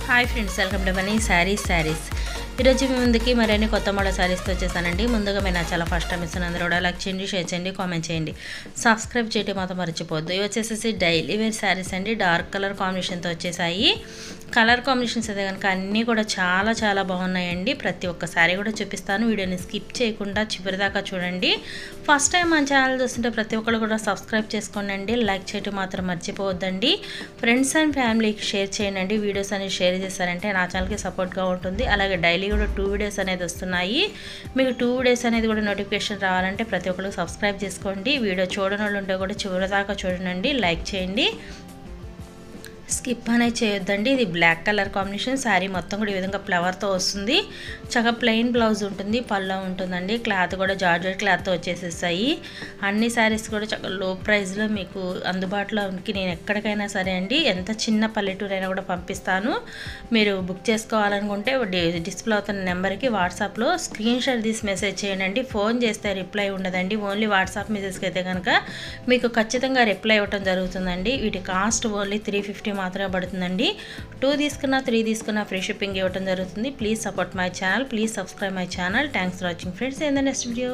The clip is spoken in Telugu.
Hi friends, welcome to money saris. ఈరోజు మీ ముందుకి మరిన్ని కొత్త మోడల్ శారీస్తో వచ్చేసానండి. ముందుగా మీరు నా చాలా ఫస్ట్ టైం ఇస్తున్న అందరూ కూడా లైక్ చేయండి, షేర్ చేయండి, కామెంట్ చేయండి, సబ్స్క్రైబ్ చేయడం మాత్రం మర్చిపోద్దు. ఇవి వచ్చేసేసి డైలీ వేర్ శారీస్ అండి. డార్క్ కలర్ కాంబినేషన్తో వచ్చేసాయి. కలర్ కాంబినేషన్స్ అయితే కనుక అన్నీ కూడా చాలా బాగున్నాయండి. ప్రతి ఒక్క శారీ కూడా చూపిస్తాను. వీడియోని స్కిప్ చేయకుండా చివరిదాకా చూడండి. ఫస్ట్ టైం మన ఛానల్ చూస్తుంటే ప్రతి ఒక్కరు కూడా సబ్స్క్రైబ్ చేసుకోండి, లైక్ చేయడం మాత్రం మర్చిపోవద్దండి. ఫ్రెండ్స్ అండ్ ఫ్యామిలీకి షేర్ చేయండి. వీడియోస్ అనేది షేర్ చేస్తారంటే నా ఛానల్కి సపోర్ట్గా ఉంటుంది. అలాగే డైలీ కూడా 2 వీడియోస్ అనేది వస్తున్నాయి. మీకు 2 వీడియోస్ అనేది కూడా నోటిఫికేషన్ రావాలంటే ప్రతి ఒక్కరు సబ్స్క్రైబ్ చేసుకోండి. వీడియో చూడని వాళ్ళు ఉంటే కూడా చివరిదాకా చూడండి, లైక్ చేయండి, స్కిప్ అనేది చేయొద్దండి. ఇది బ్లాక్ కలర్ కాంబినేషన్. శారీ మొత్తం కూడా ఈ విధంగా ఫ్లవర్తో వస్తుంది. చక్కగా ప్లెయిన్ బ్లౌజ్ ఉంటుంది, పళ్ళ ఉంటుందండి. క్లాత్ కూడా జార్జెట్ క్లాత్తో వచ్చేసేసాయి. అన్ని శారీస్ కూడా చక్కగా లో ప్రైస్లో మీకు అందుబాటులోకి నేను ఎక్కడికైనా సరే అండి, ఎంత చిన్న పల్లెటూరు అయినా కూడా పంపిస్తాను. మీరు బుక్ చేసుకోవాలనుకుంటే డిస్ప్లే అవుతున్న నెంబర్కి వాట్సాప్లో స్క్రీన్ షాట్ తీసి మెసేజ్ చేయండి. ఫోన్ చేస్తే రిప్లై ఉండదండి. ఓన్లీ వాట్సాప్ మెసేజ్కి అయితే కనుక మీకు ఖచ్చితంగా రిప్లై ఇవ్వడం జరుగుతుందండి. వీటి కాస్ట్ ఓన్లీ 350 మాత్రమే పడుతుందండి. 2 తీసుకున్నా 3 తీసుకున్నా ఫ్రీ షిప్పింగ్ ఇవ్వడం జరుగుతుంది. Please support my channel, please subscribe my channel. Thanks for watching friends. In the next video.